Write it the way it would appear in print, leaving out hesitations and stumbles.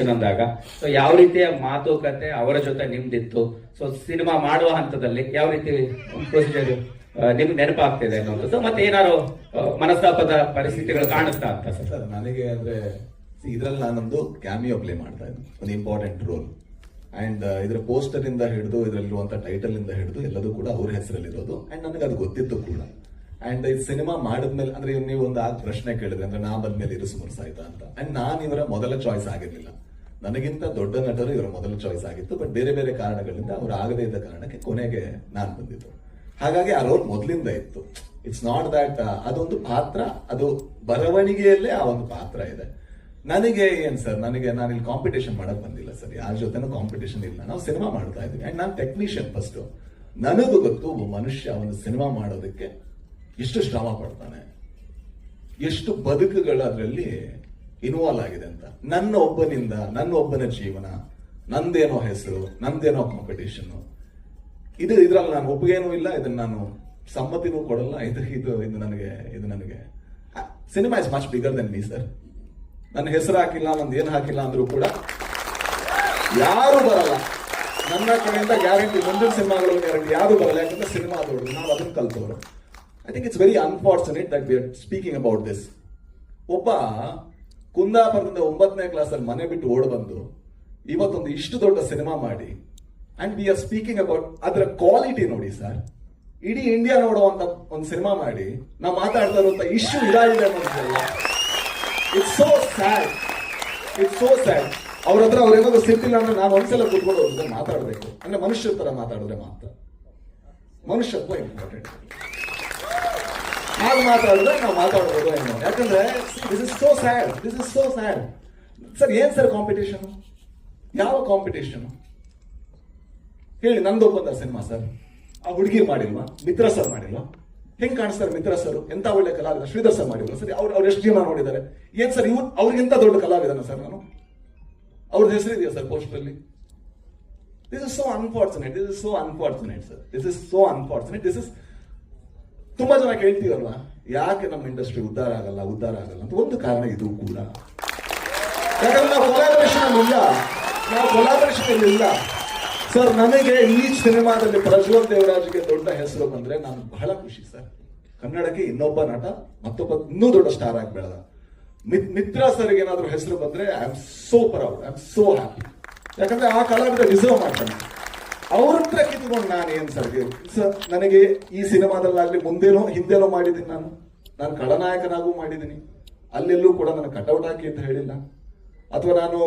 ಅಂದಾಗ ಸೊ ಯಾವ ರೀತಿಯ ಮಾತುಕತೆ ಅವರ ಜೊತೆ ನಿಮ್ದಿತ್ತು? ಸೊ ಸಿನಿಮಾ ಮಾಡುವ ಹಂತದಲ್ಲಿ ಯಾವ ರೀತಿ ಪ್ರೊಸೀಜರ್ ನಿಮ್ಗೆ ನೆನಪಾಗ್ತಿದೆ ಅನ್ನೋದು, ಮತ್ತೆ ಏನಾದ್ರು ಮನಸ್ತಾಪದ ಪರಿಸ್ಥಿತಿಗಳು ಕಾಣಿಸ್ತಾ ಅಂತ? ಸರ್ ನನಗೆ ಅಂದ್ರೆ ಇದ್ರಲ್ಲಿ ನಾನೊಂದು ಕ್ಯಾಮಿಯೋ ಪ್ಲೇ ಮಾಡ್ತಾ ಇದ್ದೆ, ಒಂದು ಇಂಪಾರ್ಟೆಂಟ್ ರೋಲ್. ಅಂಡ್ ಇದ್ರ ಪೋಸ್ಟರ್ ಇಂದ ಹಿಡಿದು ಇದರಲ್ಲಿರುವಂತ ಟೈಟಲ್ ಇಂದ ಹಿಡಿದು ಎಲ್ಲದೂ ಕೂಡ ಅವ್ರ ಹೆಸರಲ್ಲಿರೋದು. ಅಂಡ್ ನನಗೆ ಅದು ಗೊತ್ತಿತ್ತು ಕೂಡ. ಅಂಡ್ ಈ ಸಿನಿಮಾ ಮಾಡಿದ್ಮೇಲೆ ಅಂದ್ರೆ ನೀವು ಒಂದು ಪ್ರಶ್ನೆ ಕೇಳಿದ್ರೆ ಅಂದ್ರೆ ನಾ ಬಂದ್ಮೇಲೆ ಇದು ಸುಮರ್ಸ್ ಆಯ್ತಾ ಅಂತ. ಅಂಡ್ ನಾನು ಇವರ ಮೊದಲ ಚಾಯ್ಸ್ ಆಗಿರ್ಲಿಲ್ಲ, ನನಗಿಂತ ದೊಡ್ಡ ನಟರು ಇವರ ಮೊದಲ ಚಾಯ್ಸ್ ಆಗಿತ್ತು. ಬಟ್ ಬೇರೆ ಬೇರೆ ಕಾರಣಗಳಿಂದ ಅವ್ರು ಆಗದೇ ಇದ್ದ ಕಾರಣಕ್ಕೆ ಕೊನೆಗೆ ನಾನು ಬಂದಿದ್ದು. ಹಾಗಾಗಿ ಆ ರೋಲ್ ಮೊದಲಿಂದ ಇತ್ತು. ಇಟ್ಸ್ ನಾಟ್ ದಟ್ ಅದೊಂದು ಪಾತ್ರ, ಅದು ಬರವಣಿಗೆಯಲ್ಲೇ ಆ ಒಂದು ಪಾತ್ರ ಇದೆ. ನನಗೆ ಏನ್ ಸರ್, ನಾನು ಇಲ್ಲಿ ಕಾಂಪಿಟೇಷನ್ ಮಾಡಕ್ ಬಂದಿಲ್ಲ ಸರ್, ಯಾರ ಜೊತೆನೂ ಕಾಂಪಿಟೇಷನ್ ಇಲ್ಲ. ನಾವು ಸಿನಿಮಾ ಮಾಡ್ತಾ ಇದೀವಿ. ಅಂಡ್ ನಾನು ಟೆಕ್ನಿಷಿಯನ್ ಫಸ್ಟ್. ನನಗೂ ಗೊತ್ತು ಒಬ್ಬ ಮನುಷ್ಯ ಒಂದು ಸಿನಿಮಾ ಮಾಡೋದಕ್ಕೆ ಎಷ್ಟು ಶ್ರಮ ಪಡ್ತಾನೆ, ಎಷ್ಟು ಬದುಕುಗಳು ಅದರಲ್ಲಿ ಇನ್ವಾಲ್ವ್ ಆಗಿದೆ ಅಂತ. ನನ್ನ ಒಬ್ಬನ ಜೀವನ, ನಂದೇನೋ ಹೆಸರು, ನಂದೇನೋ ಕಾಂಪಿಟೇಷನ್, ಇದ್ರಲ್ಲಿ ನಾನು ಒಪ್ಪಿಗೇನೂ ಇಲ್ಲ, ಇದನ್ನ ನಾನು ಸಮ್ಮತಿನೂ ಕೊಡಲ್ಲ. ಇದು ನನಗೆ cinema is much bigger then me sir. ನನ್ನ ಹೆಸರು ಹಾಕಿಲ್ಲ, ನಂದು ಏನು ಹಾಕಿಲ್ಲ ಅಂದ್ರೂ ಕೂಡ ಯಾರು ಬರಲ್ಲ ನನ್ನ ಕಡೆಯಿಂದ. ಗ್ಯಾರಂಟಿ ಮುಂದಿನ ಸಿನಿಮಾಗಳು ಗ್ಯಾರಂಟಿ ಯಾರು ಬರಲ್ಲ, ಯಾಕಂದ್ರೆ ಸಿನಿಮಾ ದೊಡ್ಡದು, ನಾವು ಅದನ್ನ ಕಲ್ತವ್ರು. I think it's very unfortunate that we are speaking about this. ಒಬ್ಬ ಕುಂದಾಪುರದಿಂದ 9ನೇ ಕ್ಲಾಸಲ್ಲಿ ಮನೆ ಬಿಟ್ಟು ಓಡ್ ಬಂದು ಇವತ್ತೊಂದು ಇಷ್ಟು ದೊಡ್ಡ ಸಿನಿಮಾ ಮಾಡಿ, and we are speaking about ಅದರ ಕ್ವಾಲಿಟಿ. ನೋಡಿ ಸರ್, ಇಡೀ ಇಂಡಿಯಾ ನೋಡುವಂತ ಒಂದು ಸಿನಿಮಾ ಮಾಡಿ ನಾವು ಮಾತಾಡ್ತಾ ಇರುವಂತ ಇಶ್ಯೂ ಇದಾಗಿದೆ ಅನ್ನೋದಿಲ್ಲ. It's so sad, it's so sad. ಅವ್ರ ಹತ್ರ ಅವ್ರೇನಾದ್ರು ಸಿಟ್ಟಿಲ್ಲ ಅಂದ್ರೆ ನಾನು ಒಂದ್ಸಲ ಕೂತ್ಕೊಂಡು ಹೋದ್ರೆ ಮಾತಾಡಬೇಕು. ಅಂದ್ರೆ ಮನುಷ್ಯರ ತರ ಮಾತಾಡಿದ್ರೆ ಮಾತ್ರ ಮನುಷ್ಯತ್ವ ಇಂಪಾರ್ಟೆಂಟ್. ಹಾಗೆ ಮಾತಾಡಿದ್ರೆ ನಾವು ಮಾತಾಡ್ಬೋದು ಏನೋ. ಯಾಕಂದ್ರೆ this is so sad, this is so sad. Sir ಏನ್ ಸರ್ ಕಾಂಪಿಟೇಷನ್? ಯಾವ ಕಾಂಪಿಟೇಷನ್ ಹೇಳಿ? ನಂದೊಬ್ಬಂದ ಸಿನಿಮಾ ಸರ್, ಆ ಹುಡುಗಿ ಮಾಡಿಲ್ವಾ? ಮಿತ್ರ ಸರ್ ಮಾಡಿಲ್ವಾ? ಹೆಂಗ್ ಕಾಣಿಸ್ತಾರೆ ಮಿತ್ರ ಸರ್? ಎಂತ ಒಳ್ಳೆ ಕಲಾವಿದ. ಶ್ರೀಧರ್ ಸರ್ ಮಾಡಿಲ್ವಾ ಸರ್? ಅವ್ರು ಎಷ್ಟು ಜೀವನ ನೋಡಿದ್ದಾರೆ. ಏನ್ ಸರ್ ಅವ್ರಿಗಿಂತ ದೊಡ್ಡ ಕಲಾವಿದನ ಸರ್ ನಾನು? ಅವ್ರದ್ದು ಹೆಸರಿದೆಯಾ ಸರ್ ಪೋಸ್ಟರ್ ಅಲ್ಲಿ? This is so unfortunate, this is so unfortunate sir, this is so unfortunate. This is ತುಂಬಾ ಜನ ಕೇಳ್ತೀವಲ್ವಾ, ಯಾಕೆ ನಮ್ಮ ಇಂಡಸ್ಟ್ರಿ ಉದ್ಧಾರ ಆಗಲ್ಲ ಅಂತ. ಒಂದು ಕಾರಣ ಇದು ಕೂಡ. ಯಾಕಂದ್ರೆ ನಾವು ಕೊಲಾಬರೇಷನ್ ಇಲ್ಲ ಸರ್. ನನಗೆ ಈ ಸಿನಿಮಾದಲ್ಲಿ ಪ್ರಜ್ವಲ್ ದೇವರಾಜ್ಗೆ ದೊಡ್ಡ ಹೆಸರು ಬಂದ್ರೆ ನಾನು ಬಹಳ ಖುಷಿ ಸರ್. ಕನ್ನಡಕ್ಕೆ ಇನ್ನೊಬ್ಬ ನಟ ಮತ್ತೊಬ್ಬ ಇನ್ನೂ ದೊಡ್ಡ ಸ್ಟಾರ್ ಆಗಿ ಬೆಳೆದ. ಮಿತ್ರ ಸರ್ಗೆ ಏನಾದ್ರು ಹೆಸರು ಬಂದ್ರೆ I am so proud, I am so happy. ಯಾಕಂದ್ರೆ ಆ ಕಲಾವಿದ ಡಿಸರ್ವ್ ಮಾಡ್ತಾನೆ. ಅವ್ರ ಹತ್ರ ಕಿತ್ಕೊಂಡು ನಾನು ಏನ್ ಸರ್ ನನಗೆ ಈ ಸಿನಿಮಾದಲ್ಲಾಗ್ಲಿ ಮುಂದೇನೋ ಹಿಂದೆನೋ ಮಾಡಿದ್ದೀನಿ. ನಾನು ಖಳನಾಯಕನಾಗೂ ಮಾಡಿದ್ದೀನಿ. ಅಲ್ಲೆಲ್ಲೂ ಕೂಡ ನನಗೆ ಕಟೌಟ್ ಹಾಕಿ ಅಂತ ಹೇಳಿಲ್ಲ, ಅಥವಾ ನಾನು